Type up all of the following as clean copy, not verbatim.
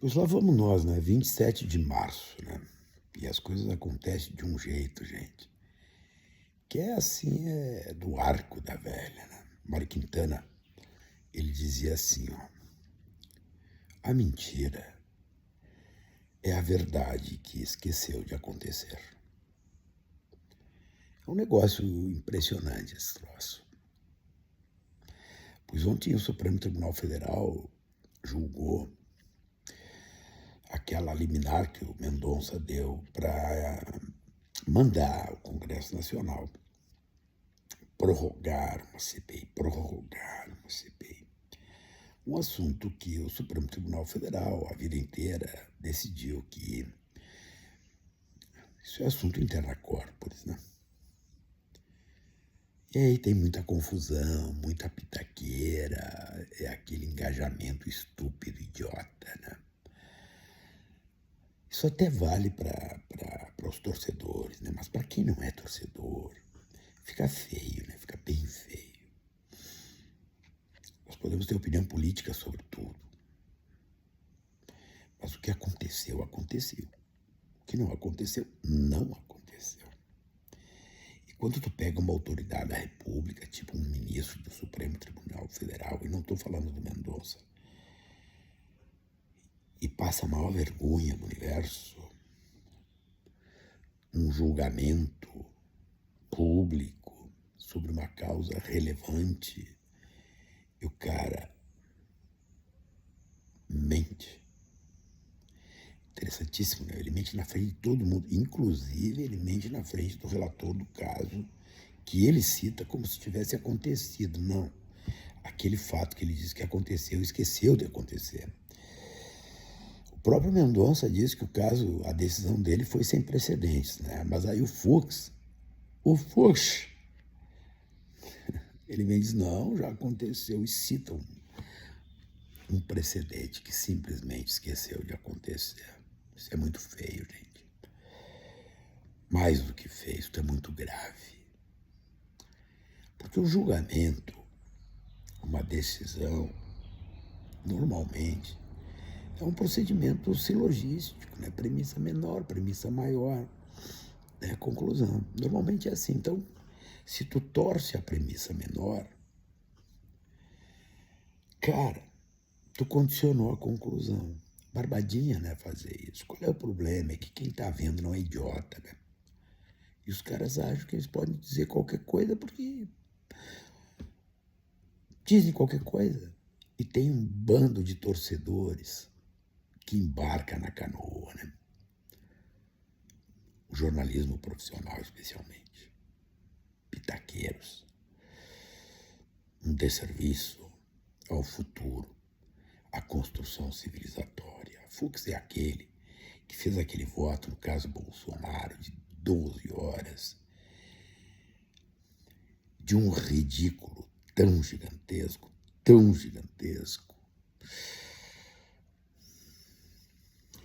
Pois lá vamos nós, né? 27 de março, né? E as coisas acontecem de um jeito, gente, que é assim, é do arco da velha, né? Mário Quintana, ele dizia assim, ó, a mentira é a verdade que esqueceu de acontecer. É um negócio impressionante esse troço. Pois ontem o Supremo Tribunal Federal julgou aquela liminar que o Mendonça deu para mandar o Congresso Nacional prorrogar uma CPI. Um assunto que o Supremo Tribunal Federal, a vida inteira, decidiu que isso é assunto interna corporis, né? E aí tem muita confusão, muita pitaqueira, é aquele engajamento estúpido, idiota, né? Isso até vale para os torcedores, né? Mas para quem não é torcedor, fica feio, né? Fica bem feio. Nós podemos ter opinião política sobre tudo. Mas o que aconteceu, aconteceu. O que não aconteceu, não aconteceu. E quando tu pega uma autoridade da República, tipo um ministro do Supremo Tribunal Federal, e não estou falando do Mendonça, e passa a maior vergonha no universo, um julgamento público sobre uma causa relevante, e o cara mente. Interessantíssimo, né? Ele mente na frente de todo mundo, inclusive ele mente na frente do relator do caso, que ele cita como se tivesse acontecido. Não, aquele fato que ele diz que aconteceu, esqueceu de acontecer. O próprio Mendonça disse que o caso, a decisão dele foi sem precedentes, né? Mas aí o Fux, ele vem e diz, não, já aconteceu, e cita um precedente que simplesmente esqueceu de acontecer. Isso é muito feio, gente. Mais do que feio, isso é muito grave. Porque o julgamento, uma decisão, normalmente, é um procedimento silogístico, né? Premissa menor, premissa maior, né? Conclusão. Normalmente é assim. Então, se tu torce a premissa menor, cara, tu condicionou a conclusão. Barbadinha, né, fazer isso. Qual é o problema? É que quem tá vendo não é idiota, né? E os caras acham que eles podem dizer qualquer coisa porque dizem qualquer coisa. E tem um bando de torcedores que embarca na canoa, né? O jornalismo profissional, especialmente. Pitaqueiros. Um desserviço ao futuro, à construção civilizatória. Fux é aquele que fez aquele voto, no caso Bolsonaro, de 12 horas, de um ridículo tão gigantesco,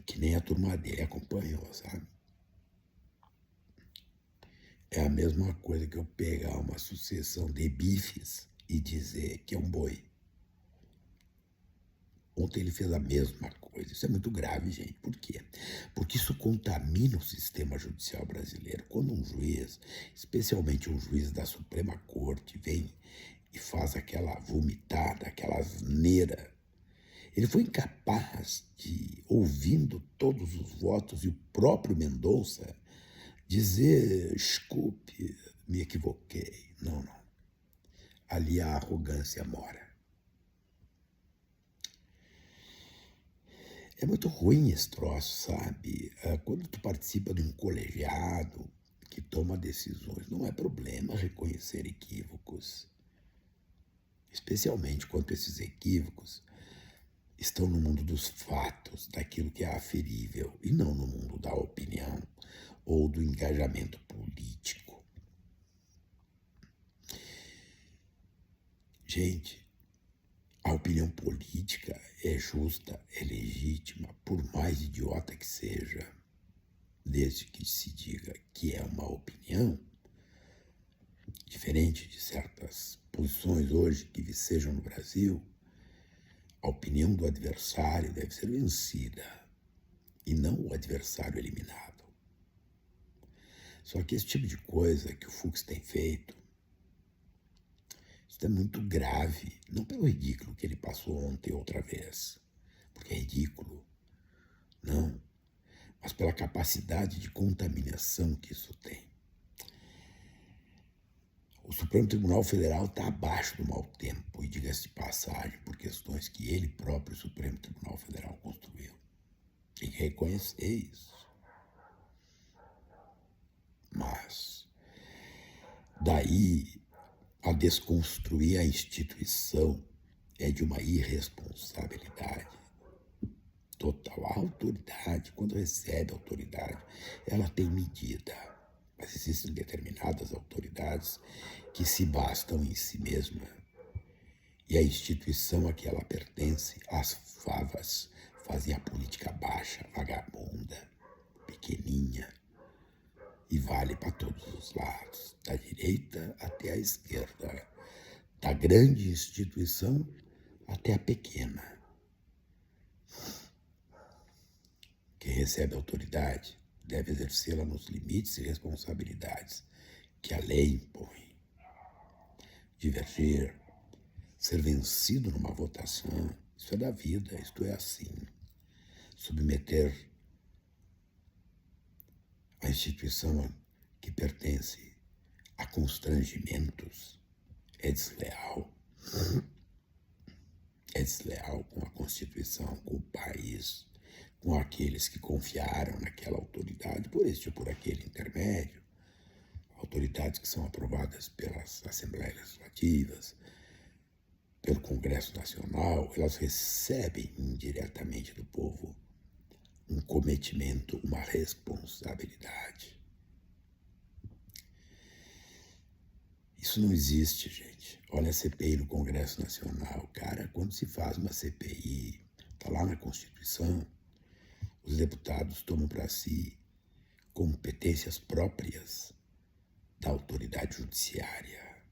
que nem a turma dele acompanhou, sabe? É a mesma coisa que eu pegar uma sucessão de bifes e dizer que é um boi. Ontem ele fez a mesma coisa. Isso é muito grave, gente. Por quê? Porque isso contamina o sistema judicial brasileiro. Quando um juiz, especialmente um juiz da Suprema Corte, vem e faz aquela vomitada, aquela asneira, ele foi incapaz de, ouvindo todos os votos, e o próprio Mendonça dizer, desculpe, me equivoquei. Não, não. Ali a arrogância mora. É muito ruim esse troço, sabe? Quando tu participa de um colegiado que toma decisões, não é problema reconhecer equívocos. Especialmente quando esses equívocos estão no mundo dos fatos, daquilo que é aferível, e não no mundo da opinião ou do engajamento político. Gente, a opinião política é justa, é legítima, por mais idiota que seja, desde que se diga que é uma opinião, diferente de certas posições hoje que sejam no Brasil, A opinião do adversário deve ser vencida e não o adversário eliminado. Só que esse tipo de coisa que o Fux tem feito, isso é muito grave, não pelo ridículo que ele passou ontem outra vez, porque é ridículo, não, mas pela capacidade de contaminação que isso tem. O Supremo Tribunal Federal está abaixo do mau tempo, e diga-se de passagem, por questões que ele próprio, o Supremo Tribunal Federal, construiu. Tem que reconhecer isso. Mas, daí a desconstruir a instituição é de uma irresponsabilidade total. A autoridade, quando recebe autoridade, ela tem medida. Mas existem determinadas autoridades que se bastam em si mesma. E a instituição a que ela pertence, as favas, fazem a política baixa, vagabunda, pequeninha, e vale para todos os lados, da direita até a esquerda, da grande instituição até a pequena. Quem recebe autoridade deve exercê-la nos limites e responsabilidades que a lei impõe. Divergir, ser vencido numa votação, isso é da vida, isto é assim. Submeter a instituição que pertence a constrangimentos é desleal. É desleal com a Constituição, com o país, com aqueles que confiaram naquela autoridade, por este ou por aquele intermédio. Autoridades que são aprovadas pelas Assembleias Legislativas, pelo Congresso Nacional, elas recebem indiretamente do povo um cometimento, uma responsabilidade. Isso não existe, gente. Olha a CPI no Congresso Nacional. Cara, quando se faz uma CPI, está lá na Constituição, os deputados tomam para si competências próprias da autoridade judiciária.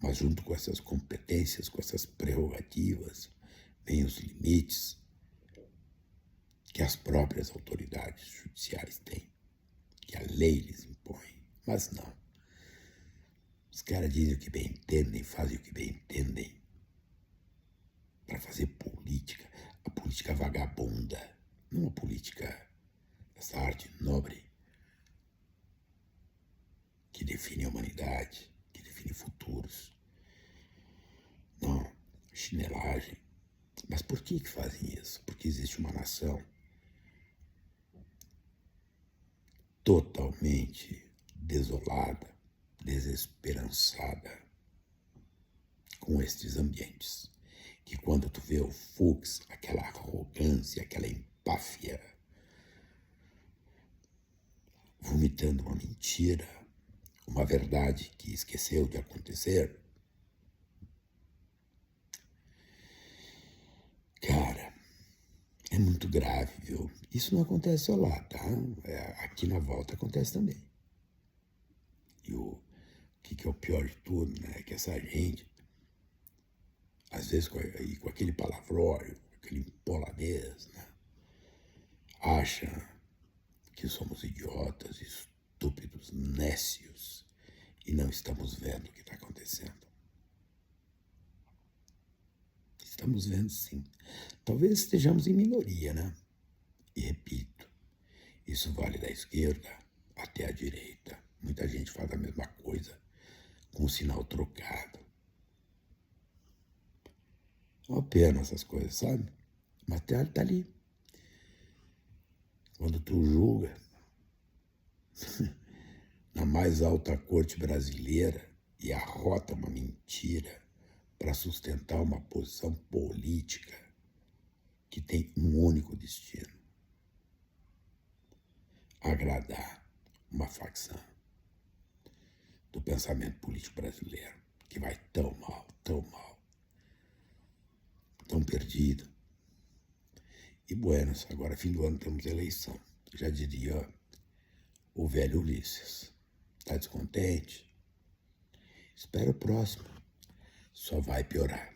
Mas junto com essas competências, com essas prerrogativas, vêm os limites que as próprias autoridades judiciárias têm, que a lei lhes impõe. Mas não. Os caras dizem o que bem entendem, fazem o que bem entendem para fazer política, a política vagabunda, não a política, essa arte nobre que define a humanidade, que define futuros. Não, chinelagem. Mas por que fazem isso? Porque existe uma nação totalmente desolada, desesperançada com estes ambientes. Que quando tu vê o Fux, aquela arrogância, aquela empáfia, vomitando uma mentira, uma verdade que esqueceu de acontecer, cara, é muito grave, viu? Isso não acontece só lá, tá? Aqui na volta acontece também. E o que é o pior de tudo, né? É que essa gente, às vezes com aquele palavrório, aquele empoladez, né? Acha que somos idiotas, estúpidos, nécios, e não estamos vendo o que está acontecendo. Estamos vendo, sim. Talvez estejamos em minoria, né? E repito, isso vale da esquerda até a direita. Muita gente faz a mesma coisa com o sinal trocado. É uma pena essas coisas, sabe? Mas tá ali. Quando tu julga, na mais alta corte brasileira, e arrota uma mentira para sustentar uma posição política que tem um único destino: agradar uma facção do pensamento político brasileiro, que vai tão mal, tão perdido. E buenas, agora fim do ano temos eleição. Já diria o velho Ulisses. Tá descontente? Espera o próximo. Só vai piorar.